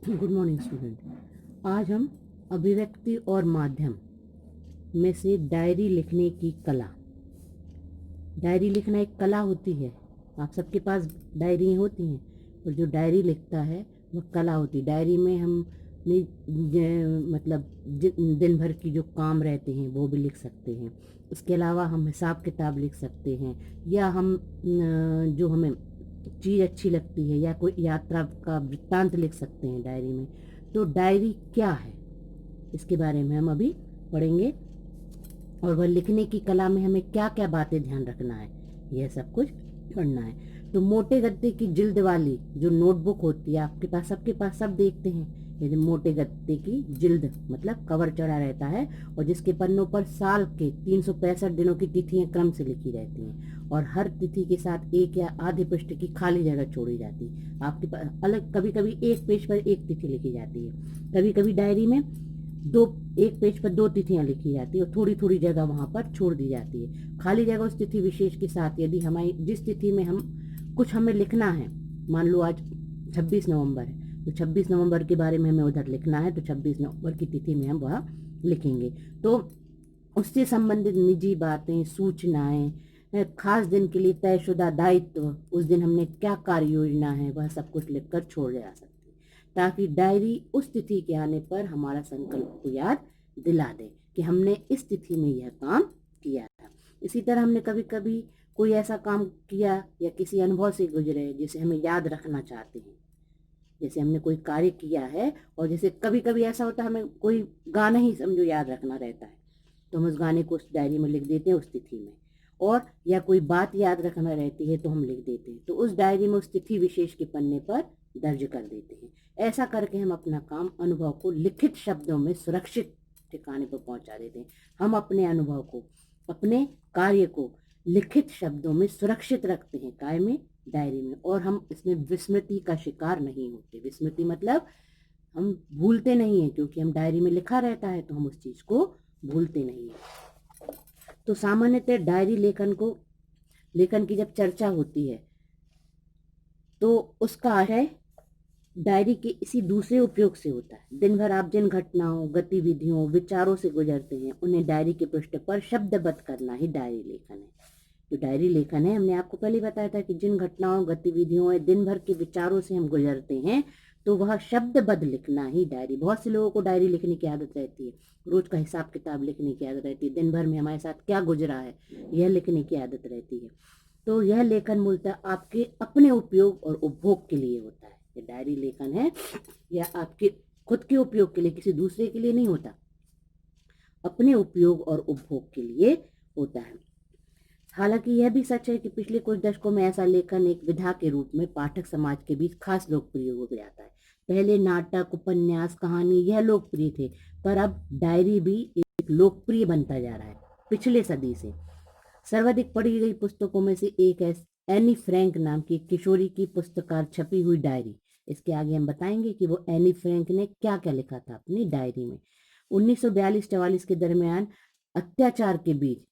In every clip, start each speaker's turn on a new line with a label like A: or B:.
A: Good morning student. आज हम अभिव्यक्ति और माध्यम में से डायरी लिखने की कला। डायरी लिखना एक कला होती है। आप सबके पास डायरी होती हैं, और जो डायरी लिखता है वह कला होती है। डायरी में हम मतलब दिन भर की जो काम रहते हैं वो भी लिख सकते हैं। इसके अलावा हम हिसाब किताब लिख सकते हैं, या हम जो हमें चीज़ अच्छी लगती है या कोई यात्रा का वृत्तांत लिख सकते हैं डायरी में। तो डायरी क्या है, इसके बारे में हम अभी पढ़ेंगे, और वह लिखने की कला में हमें क्या क्या बातें ध्यान रखना है, यह सब कुछ पढ़ना है। तो मोटे गद्दे की जिल्द वाली जो नोटबुक होती है आपके पास, सबके पास, सब देखते हैं। ये मोटे गद्दे की जिल्द मतलब कवर चढ़ा रहता है, और जिसके पन्नों पर साल के 365 दिनों की तिथियां क्रम से लिखी रहती हैं, और हर तिथि के साथ एक या आधे पृष्ठ की खाली जगह छोड़ी जाती है आपके पास। अलग कभी कभी एक पेज पर एक तिथि लिखी जाती है, कभी कभी डायरी में एक पेज पर दो तिथियां लिखी जाती है, और थोड़ी थोड़ी जगह वहां पर छोड़ दी जाती है। खाली जगह उस तिथि विशेष के साथ, यदि हमारी जिस तिथि में हमें लिखना है, मान लो आज 26 नवंबर है, तो 26 नवंबर के बारे में हमें उधर लिखना है, तो 26 नवंबर की तिथि में हम वह लिखेंगे। तो उससे संबंधित निजी बातें, सूचनाएं, खास दिन के लिए तयशुदा दायित्व, उस दिन हमने क्या कार्य योजना है, वह सब कुछ लिखकर छोड़ जा सकते हैं, ताकि डायरी उस तिथि के आने पर हमारा संकल्प को याद दिला दे कि हमने इस तिथि में यह काम किया था। इसी तरह हमने कभी कभी कोई ऐसा काम किया या किसी अनुभव से गुजरे जिसे हमें याद रखना चाहते हैं। जैसे हमने कोई कार्य किया है, और जैसे कभी कभी ऐसा होता है हमें कोई गाना ही समझो याद रखना रहता है, तो हम उस गाने को उस डायरी में लिख देते हैं उस तिथि में। और या कोई बात याद रखना रहती है तो हम लिख देते हैं, तो उस डायरी में उस तिथि विशेष के पन्ने पर दर्ज कर देते हैं। ऐसा करके हम अपना काम, अनुभव को लिखित शब्दों में सुरक्षित ठिकाने पर पहुंचा देते हैं। हम अपने अनुभव को, अपने कार्य को लिखित शब्दों में सुरक्षित रखते हैं, काय में, डायरी में। और हम इसमें विस्मृति का शिकार नहीं होते। विस्मृति मतलब हम भूलते नहीं है, क्योंकि हम डायरी में लिखा रहता है तो हम उस चीज को भूलते नहीं है। तो सामान्यतः डायरी लेखन की जब चर्चा होती है तो उसका आशय डायरी के इसी दूसरे उपयोग से होता है। दिन भर आप जिन घटनाओं, गतिविधियों, विचारों से गुजरते हैं, उन्हें डायरी के पृष्ठ पर शब्दबद्ध करना ही डायरी लेखन है। जो डायरी लेखन है, हमने आपको पहले बताया था कि जिन घटनाओं, गतिविधियों, दिन भर के विचारों से हम गुजरते हैं, तो वह शब्दबद्ध लिखना ही डायरी। बहुत से लोगों को डायरी लिखने की आदत रहती है, रोज का हिसाब किताब लिखने की आदत रहती है, दिन भर में हमारे साथ क्या गुजरा है यह लिखने की आदत रहती है। तो यह लेखन मूलतः आपके अपने उपयोग और उपभोग के लिए होता है। ये डायरी लेखन है यह आपके खुद के उपयोग के लिए, किसी दूसरे के लिए नहीं होता, अपने उपयोग और उपभोग के लिए होता है। हालांकि यह भी सच है कि पिछले कुछ दशकों में ऐसा लेखन एक विधा के रूप में पाठक समाज के बीच खास लोकप्रिय हो जाता है। पहले नाटक, उपन्यास, कहानी यह लोकप्रिय थे, पर अब डायरी भी एक लोकप्रिय बनता जा रहा है। पिछले सदी से सर्वाधिक पढ़ी गई पुस्तकों में से एक है एनी फ्रैंक नाम की किशोरी की पुस्तकार छपी हुई डायरी। इसके आगे हम बताएंगे कि वो एनी फ्रैंक ने क्या क्या लिखा था अपनी डायरी में। 1942-44 के दरमियान अत्याचार के बीच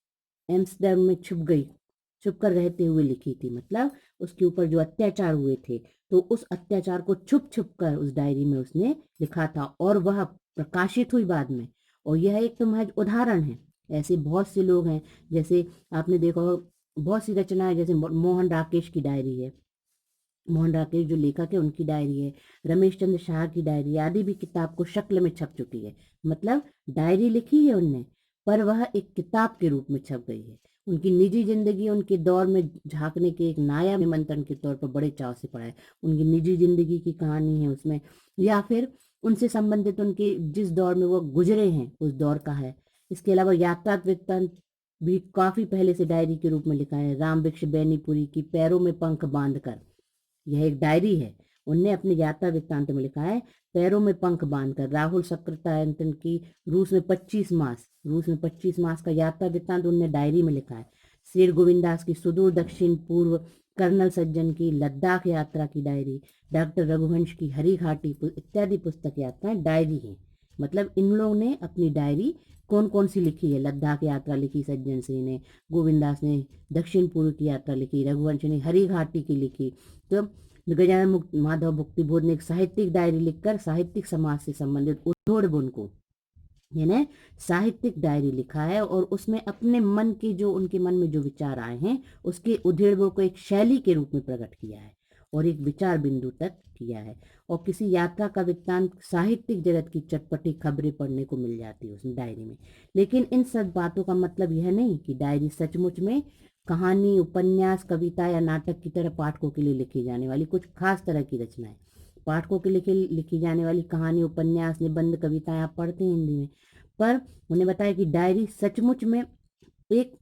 A: एम्स्टर्डम में छुप कर रहते हुए लिखी थी। मतलब उसके ऊपर जो अत्याचार हुए थे, तो उस अत्याचार को छुप छुप कर उस डायरी में उसने लिखा था, और वह प्रकाशित हुई बाद में। और यह एक तो महज उदाहरण है, ऐसे बहुत से लोग हैं। जैसे आपने देखा बहुत सी रचनाएं, जैसे मोहन राकेश की डायरी है, मोहन राकेश जो लेखक है उनकी डायरी है, रमेश चंद्र शाह की डायरी आदि भी किताब को शक्ल में छप चुकी है। मतलब डायरी लिखी है उनने, पर वह एक किताब के रूप में छप गई है। उनकी निजी जिंदगी उनके दौर में झांकने के एक नायाब निमंत्रण के तौर पर बड़े चाव से पढ़ा है। उनकी निजी जिंदगी की कहानी है उसमें, या फिर उनसे संबंधित उनके जिस दौर में वो गुजरे हैं उस दौर का है। इसके अलावा यात्रा वृत्तांत भी काफी पहले से डायरी के रूप में लिखा है। राम वृक्ष बैनीपुरी की पैरों में पंख बांधकर, यह एक डायरी है, उनने अपने यात्रा वृत्तांत में लिखा है, पैरों में पंख बांधकर। राहुल सक्रायतन की रूस में 25 मास का यात्रा वृत्तांत उनने डायरी में लिखा है। शेर गोविंदास की सुदूर दक्षिण पूर्व, कर्नल सज्जन की लद्दाख यात्रा की डायरी, डॉक्टर रघुवंश की हरी घाटी इत्यादि पुस्तक यात्राएं डायरी हैं। मतलब इन लोगों ने अपनी डायरी कौन कौन सी लिखी है, लद्दाख यात्रा लिखी सज्जन सिंह ने, गोविंदास ने दक्षिण पूर्व की यात्रा लिखी, रघुवंश ने हरी घाटी की लिखी। तो गजानन मुक्त माधव भुक्ति बोध ने एक साहित्यिक डायरी लिखकर साहित्यिक समाज से संबंधित उद्धोड़ बुन को यानी साहित्यिक डायरी लिखा है और उसमें अपने मन के जो उनके मन में जो विचार आए हैं उसके उद्धेड़ों को एक शैली के रूप में प्रकट किया है और एक विचार बिंदु तक किया है। और किसी यात्रा का वृत्तांत साहित्यिक जगत की चटपटी खबरें पढ़ने को मिल जाती है उस डायरी में। लेकिन इन सब बातों का मतलब यह नहीं कि डायरी सचमुच में कहानी, उपन्यास, कविता या नाटक की तरह पाठकों के लिए लिखी जाने वाली कुछ खास तरह की रचना है। पाठकों के लिए लिखी जाने वाली कहानी, उपन्यास, निबंध, कविताएं आप पढ़ते हैं हिंदी में, पर उन्हें बताया कि डायरी सचमुच में एक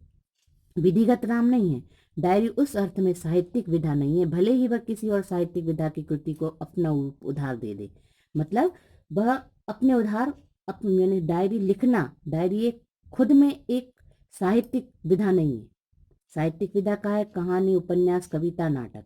A: विधिगत नाम नहीं है। डायरी उस अर्थ में साहित्यिक विधा नहीं है, भले ही वह किसी और साहित्यिक विधा की कृति को अपना उधार दे दे। मतलब वह अपने उधार यानी डायरी लिखना, डायरी एक खुद में एक साहित्यिक विधा नहीं है। साहित्यिक विधा का है कहानी, उपन्यास, कविता, नाटक,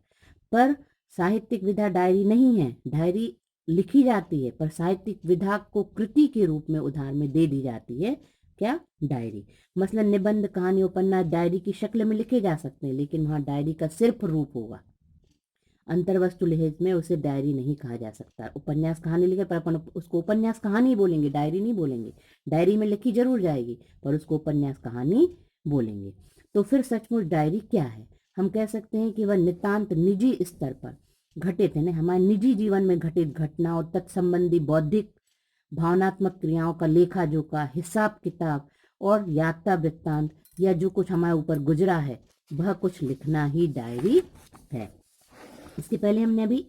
A: पर साहित्यिक विधा डायरी नहीं है। डायरी लिखी जाती है पर साहित्यिक विधा को कृति के रूप में उधार में दे दी जाती है। क्या? डायरी। मसलन निबंध, कहानी, उपन्यास डायरी की शक्ल में लिखे जा सकते हैं, लेकिन वहां डायरी का सिर्फ रूप होगा। अंतर्वस्तु लिहाज में उसे डायरी नहीं कहा जा सकता। उपन्यास कहानी लिखे पर अपन उसको उपन्यास कहानी बोलेंगे, डायरी नहीं बोलेंगे। डायरी में लिखी जरूर जाएगी पर उसको उपन्यास कहानी बोलेंगे। तो फिर सचमुच डायरी क्या है? हम कह सकते हैं कि वह नितांत निजी स्तर पर घटित है, हमारे निजी जीवन में घटित घटना और तत्संबंधी बौद्धिक भावनात्मक क्रियाओं का लेखा जोखा, हिसाब किताब और यात्रा वृत्तांत या जो कुछ हमारे ऊपर गुजरा है वह कुछ लिखना ही डायरी है। इसके पहले हमने अभी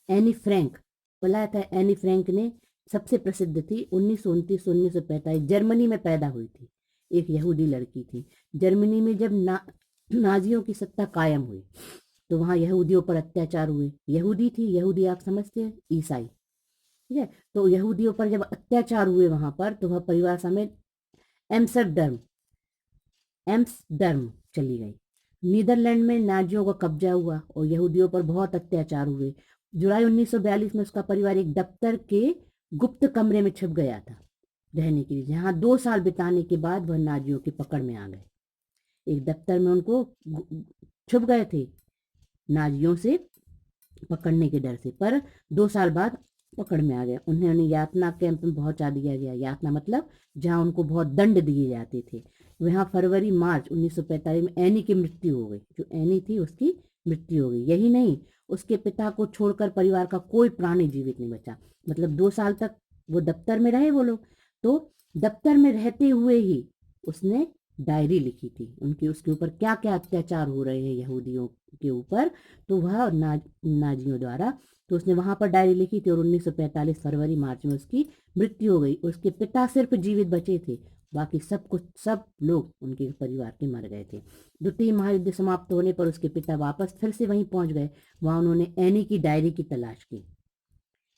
A: एनी फ्रैंक बोला था। एनी फ्रैंक ने सबसे प्रसिद्ध थी, 1929-1945 जर्मनी में पैदा हुई थी। एक यहूदी लड़की थी। जर्मनी में जब नाजियों की सत्ता कायम हुई तो वहां यहूदियों पर अत्याचार हुए। यहूदी थी, यहूदी आप समझते हैं, ईसाई, ठीक है। तो यहूदियों पर जब अत्याचार हुए वहां पर तो वह परिवार समेत एम्स्टर्डम चली गई। नीदरलैंड में नाजियों का कब्जा हुआ और यहूदियों पर बहुत अत्याचार हुए। जुलाई 1942 में उसका परिवार एक दफ्तर के गुप्त कमरे में छिप गया था रहने के लिए, जहां 2 साल बिताने के बाद वह नाजियों की पकड़ में आ गए। एक दफ्तर में उनको छुप गए थे नाजियों से पकड़ने के डर से, पर 2 साल बाद पकड़ में आ गए। उन्हें यातना कैंप में पहुंचा दिया गया। यातना मतलब जहां उनको बहुत दंड दिए जाते थे। वहां फरवरी मार्च 1945 में एनी की मृत्यु हो गई। जो एनी थी उसकी मृत्यु हो गई। यही नहीं, उसके पिता को छोड़कर परिवार का कोई प्राणी जीवित नहीं बचा। मतलब 2 साल तक वो दफ्तर में रहे वो लोग, तो दफ्तर में रहते हुए ही उसने डायरी लिखी थी उनकी, उसके ऊपर क्या क्या अत्याचार हो रहे हैं यहूदियों के ऊपर, तो वह नाजियों द्वारा, तो उसने वहां पर डायरी लिखी थी। और 1945 फरवरी मार्च में उसकी मृत्यु हो गई। उसके पिता सिर्फ जीवित बचे थे, बाकी सब लोग उनके परिवार के मर गए थे। द्वितीय महायुद्ध समाप्त होने पर उसके पिता वापस फिर से वहीं पहुंच गए। वहां उन्होंने एनी की डायरी की तलाश की।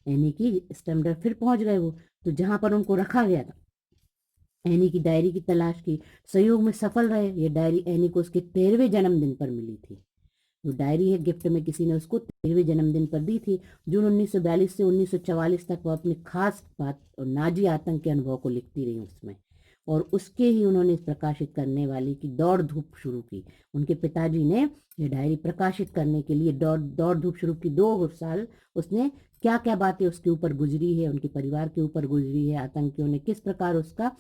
A: एनी की स्टैंडर्ड फिर पहुंच गए वो, तो जहां पर उनको रखा गया था एनी की डायरी की तलाश की। सहयोग में सफल रहे। ये डायरी एनी को उसके 13वें जन्मदिन पर मिली थी। जो डायरी है गिफ्ट में किसी ने उसको 13वें जन्मदिन पर दी थी। जून 1942 से 1944 तक वह अपने खास बात और नाजी आतंक के अनुभव को लिखती रही उसमें, और उसके ही उन्होंने प्रकाशित करने वाली की दौड़ धूप शुरू की। उनके पिताजी ने ये डायरी प्रकाशित करने के लिए दौड़ धूप शुरू की। 2 साल उसने क्या क्या बातें उसके ऊपर गुजरी है, उनके परिवार के ऊपर गुजरी है, आतंकियों ने किस प्रकार उसका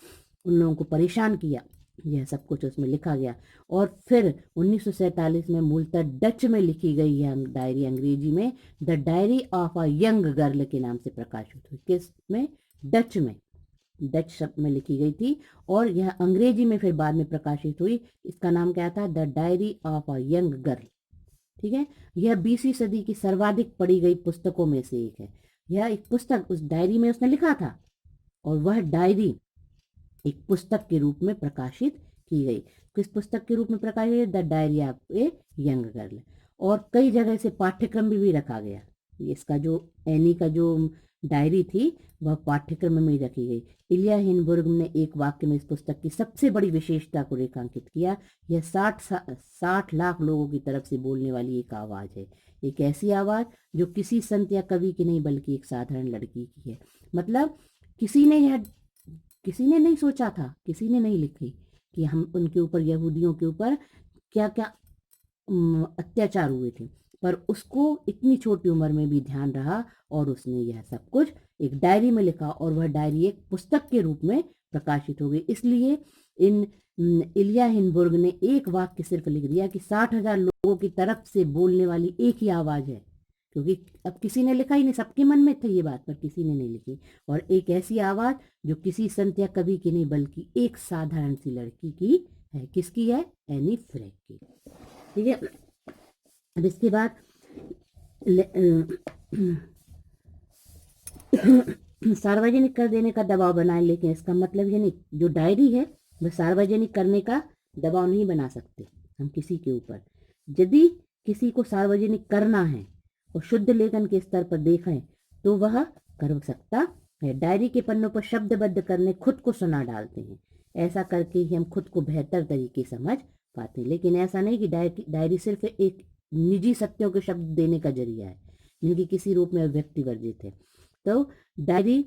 A: उन लोगों को परेशान किया, यह सब कुछ उसमें लिखा गया। और फिर 1947 में मूलतः डच में लिखी गई यह डायरी अंग्रेजी में the diary of a young girl के नाम से प्रकाशित हुई। किस में? डच में, डच शब्द में लिखी गई थी और यह अंग्रेजी में फिर बाद में प्रकाशित हुई। इसका नाम क्या था? The diary of a young girl. ठीक है। यह 20वीं सदी की सर्वाधिक पढ़ी गई पुस्तकों में से एक है। यह एक पुस्तक उस डायरी में उसने लिखा था और वह डायरी एक पुस्तक के रूप में प्रकाशित की गई। किस पुस्तक के रूप में प्रकाशित? The diary of a young girl. और कई जगह से पाठ्यक्रम भी रखा गया। इसका जो एनी का जो डायरी थी वह पाठ्यक्रम में ही रखी गई। इलिया हिंडबर्ग ने एक वाक्य में इस पुस्तक की सबसे बड़ी विशेषता को रेखांकित किया। यह 60 लाख लोगों की तरफ से बोलने वाली एक आवाज है। एक ऐसी आवाज जो किसी संत या कवि की नहीं बल्कि एक साधारण लड़की की है। मतलब किसी ने नहीं सोचा था, किसी ने नहीं लिखी कि हम उनके ऊपर, यहूदियों के ऊपर क्या क्या अत्याचार हुए थे, पर उसको इतनी छोटी उम्र में भी ध्यान रहा और उसने यह सब कुछ एक डायरी में लिखा और वह डायरी एक पुस्तक के रूप में प्रकाशित हो गई। इसलिए इन इलिया हिंडबर्ग ने एक वाक्य सिर्फ लिख दिया कि 60,000 लोगों की तरफ से बोलने वाली एक ही आवाज है, क्योंकि अब किसी ने लिखा ही नहीं, सबके मन में थी ये बात पर किसी ने नहीं लिखी। और एक ऐसी आवाज जो किसी संत या कवि की नहीं बल्कि एक साधारण सी लड़की की है। किसकी है? एनी फ्रैंक की। ठीक है। अब इसके बाद सार्वजनिक कर देने का दबाव बनाए, लेकिन इसका मतलब ये नहीं, जो डायरी है वह सार्वजनिक करने का दबाव नहीं बना सकते हम किसी के ऊपर। यदि किसी को सार्वजनिक करना है और शुद्ध लेखन के स्तर पर देखें तो वह कर सकता है। डायरी के पन्नों पर शब्दबद्ध करने खुद को सुना डालते हैं। ऐसा करके ही हम खुद को बेहतर तरीके समझ पाते हैं। लेकिन ऐसा नहीं कि डायरी सिर्फ एक निजी सत्यों के शब्द देने का जरिया है जिनकी किसी रूप में अभिव्यक्ति वर्जित है। तो डायरी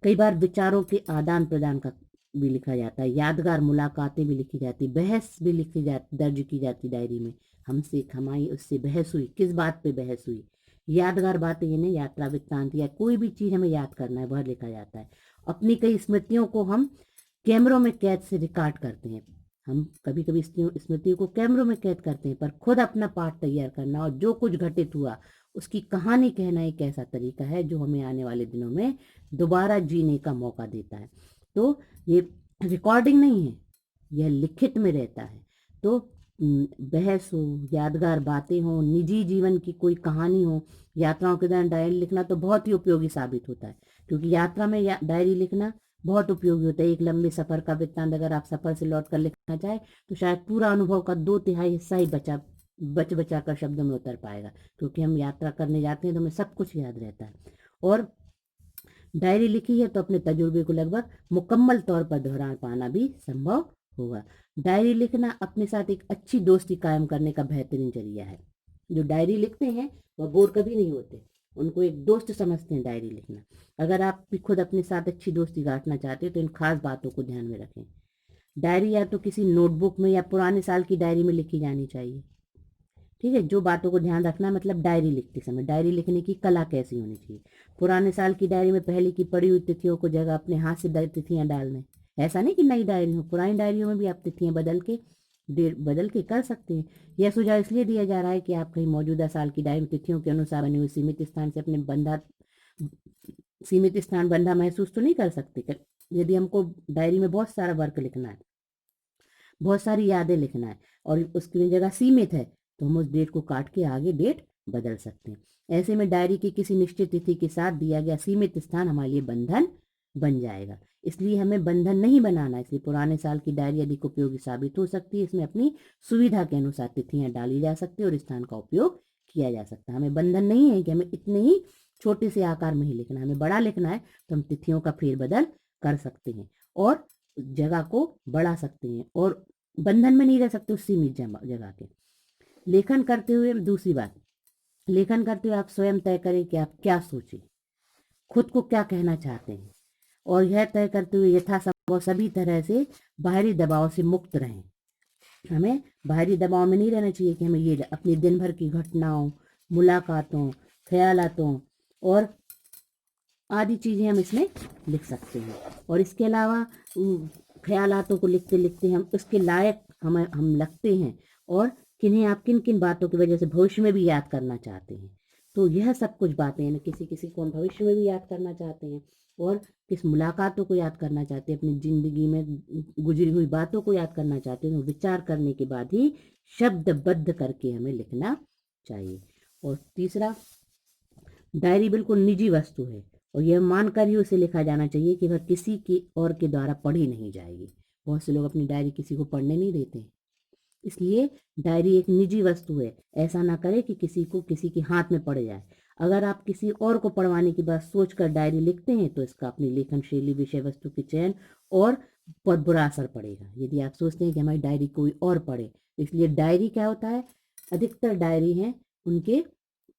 A: कई बार विचारों के आदान प्रदान का भी लिखा जाता है, यादगार मुलाकातें भी लिखी जाती, बहस भी लिखी जाती, दर्ज की जाती डायरी में। हमसे हमारी उससे बहस हुई, किस बात पे बहस हुई, यादगार बातें, यानी यात्रा वृत्तांत या कोई भी चीज हमें याद करना है वह लिखा जाता है। अपनी कई स्मृतियों को हम कैमरों में कैद से रिकॉर्ड करते हैं। हम कभी कभी स्मृतियों को कैमरों में कैद करते हैं, पर खुद अपना पाठ तैयार करना और जो कुछ घटित हुआ उसकी कहानी कहना एक ऐसा तरीका है जो हमें आने वाले दिनों में दोबारा जीने का मौका देता है। तो ये रिकॉर्डिंग नहीं है, यह लिखित में रहता है। तो बहस हो, यादगार बातें हो, निजी जीवन की कोई कहानी हो, यात्राओं के दौरान डायरी लिखना तो बहुत ही उपयोगी साबित होता है, क्योंकि यात्रा में डायरी लिखना बहुत उपयोगी होता है। एक लंबे सफर का वृत्तांत अगर आप सफर से लौट कर लिखना चाहे तो शायद पूरा अनुभव का 2/3 हिस्सा ही बचा कर शब्दों में उतर पाएगा, क्योंकि हम यात्रा करने जाते हैं तो हमें सब कुछ याद रहता है। और डायरी लिखी है तो अपने तजुर्बे को लगभग मुकम्मल तौर पर दोहरा पाना भी संभव होगा। डायरी लिखना अपने साथ एक अच्छी दोस्ती कायम करने का बेहतरीन जरिया है। जो डायरी लिखते हैं वह बोर कभी नहीं होते, उनको एक दोस्त समझते हैं डायरी लिखना। अगर आप भी खुद अपने साथ अच्छी दोस्ती गांठना चाहते हो तो इन खास बातों को ध्यान में रखें। डायरी या तो किसी नोटबुक में या पुराने साल की डायरी में लिखी जानी चाहिए। ठीक है। जो बातों को ध्यान रखना, मतलब डायरी लिखते समय डायरी लिखने की कला कैसी होनी चाहिए। पुराने साल की डायरी में पहले की पड़ी हुई तिथियों को जगह अपने हाथ से तिथियां डालने। ऐसा नहीं कि नई डायरी हो, पुरानी डायरियों में भी आप तिथियां बदल के कर सकते हैं। यह सुझाव इसलिए दिया जा रहा है कि आप कहीं मौजूदा साल की डायरी में तिथियों के अनुसार बनी हुई सीमित स्थान से अपने बंधा महसूस तो नहीं कर सकते। यदि हमको डायरी में बहुत सारा वर्क लिखना है, बहुत सारी यादें लिखना है और उसकी जगह सीमित है, तो हम उस डेट को काट के आगे डेट बदल सकते हैं। ऐसे में डायरी की किसी निश्चित तिथि के साथ दिया गया सीमित स्थान हमारे लिए बंधन बन जाएगा। इसलिए हमें बंधन नहीं बनाना। इसलिए पुराने साल की डायरी अधिक उपयोगी साबित हो सकती है। इसमें अपनी सुविधा के अनुसार तिथियां डाली जा सकती है और स्थान का उपयोग किया जा सकता है। हमें बंधन नहीं है कि हमें इतने ही छोटे से आकार में ही लिखना है। हमें बड़ा लिखना है तो हम तिथियों का फेरबदल कर सकते हैं और जगह को बढ़ा सकते हैं, और बंधन में नहीं रह सकते उस सीमित जगह के। लेखन करते हुए दूसरी बात, लेखन करते हुए आप स्वयं तय करें कि आप क्या सोचें, खुद को क्या कहना चाहते हैं, और यह तय करते हुए यथासंभव सभी तरह से बाहरी दबाव से मुक्त रहें। हमें बाहरी दबाव में नहीं रहना चाहिए कि हमें ये अपनी दिन भर की घटनाओं, मुलाकातों, ख्यालातों और आदि चीज़ें हम इसमें लिख सकते हैं। और इसके अलावा ख्यालातों को लिखते लिखते हम उसके लायक हम लगते हैं, और किन्हें आप किन किन बातों की वजह से भविष्य में भी याद करना चाहते हैं। तो यह सब कुछ बातें हैं, किसी किसी को हम भविष्य में भी याद करना चाहते हैं और किस मुलाकातों को याद करना चाहते हैं, अपनी जिंदगी में गुजरी हुई बातों को याद करना चाहते हैं। तो विचार करने के बाद ही शब्दबद्ध करके हमें लिखना चाहिए। और तीसरा, डायरी बिल्कुल निजी वस्तु है और यह मानकर ही उसे लिखा जाना चाहिए कि वह किसी की और के द्वारा पढ़ी नहीं जाएगी। बहुत से लोग अपनी डायरी किसी को पढ़ने नहीं देते, इसलिए डायरी एक निजी वस्तु है। ऐसा ना करें कि किसी के हाथ में पड़ जाए। अगर आप किसी और को पढ़वाने की बात सोचकर डायरी लिखते हैं तो इसका अपनी लेखन शैली, विषय वस्तु के चयन और बहुत बुरा असर पड़ेगा। यदि आप सोचते हैं कि हमारी डायरी कोई और पढ़े, इसलिए डायरी क्या होता है, अधिकतर डायरी हैं उनके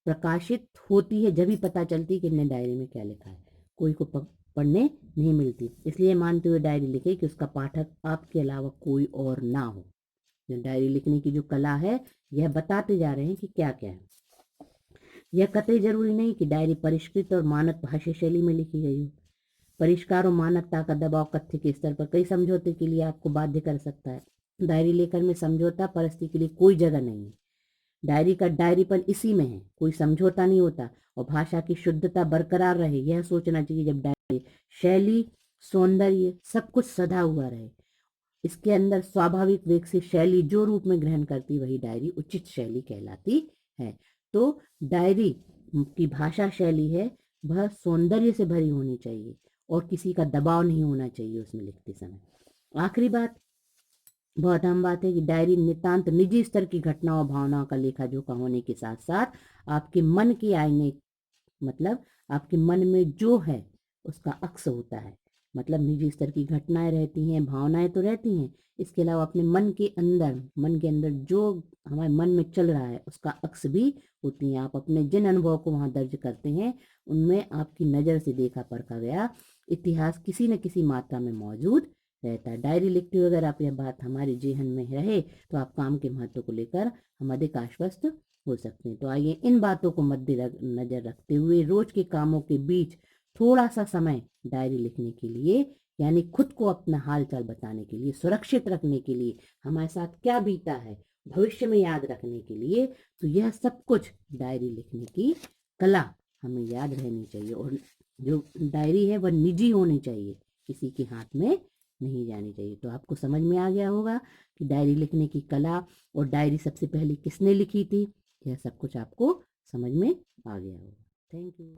A: प्रकाशित होती है जब ही पता चलती है कि इन्हें डायरी में क्या लिखा है, कोई को पढ़ने नहीं मिलती। इसलिए मानते हुए डायरी लिखे कि उसका पाठक आपके अलावा कोई और ना हो। जो डायरी लिखने की जो कला है यह बताते जा रहे हैं कि क्या क्या है। यह कतई जरूरी नहीं कि डायरी परिष्कृत और मानक भाषा शैली में लिखी गई हो। परिष्कार और मानकता का दबाव कथ्य के स्तर पर कई समझौते के लिए आपको बाध्य कर सकता है। डायरी लेखन में समझौता परस्ती के लिए कोई जगह नहीं है। डायरी का डायरीपन इसी में है, कोई समझौता नहीं होता और भाषा की शुद्धता बरकरार रहे यह सोचना चाहिए। जब डायरी शैली, सौंदर्य सब कुछ सधा हुआ रहे, इसके अंदर स्वाभाविक वेग से शैली जो रूप में ग्रहण करती वही डायरी उचित शैली कहलाती है। तो डायरी की भाषा शैली है वह सौंदर्य से भरी होनी चाहिए और किसी का दबाव नहीं होना चाहिए उसमें लिखते समय। आखिरी बात, बहुत अहम बात है कि डायरी नितांत निजी स्तर की घटनाओं और भावनाओं का लेखा जोखा होने के साथ साथ आपके मन के आईने, मतलब आपके मन में जो है उसका अक्स होता है। मतलब निजी स्तर की घटनाएं रहती हैं, भावनाएं तो रहती हैं, इसके अलावा अपने मन के अंदर जो हमारे मन में चल रहा है उसका अक्स भी होती हैं। आप अपने जिन अनुभव को वहां दर्ज करते हैं उनमें आपकी नज़र से देखा परखा गया इतिहास किसी न किसी मात्रा में मौजूद रहता है। डायरी लिखते हुए अगर आप यह बात हमारे जेहन में रहे तो आप काम के महत्व को लेकर हम अधिक आश्वस्त हो सकते हैं। तो आइए इन बातों को मद्देनजर रखते हुए रोज के कामों के बीच थोड़ा सा समय डायरी लिखने के लिए, यानी खुद को अपना हाल चाल बताने के लिए, सुरक्षित रखने के लिए, हमारे साथ क्या बीता है भविष्य में याद रखने के लिए, तो यह सब कुछ डायरी लिखने की कला हमें याद रहनी चाहिए। और जो डायरी है वह निजी होनी चाहिए, किसी के हाथ में नहीं जानी चाहिए। तो आपको समझ में आ गया होगा कि डायरी लिखने की कला और डायरी सबसे पहले किसने लिखी थी, यह सब कुछ आपको समझ में आ गया होगा। Thank you.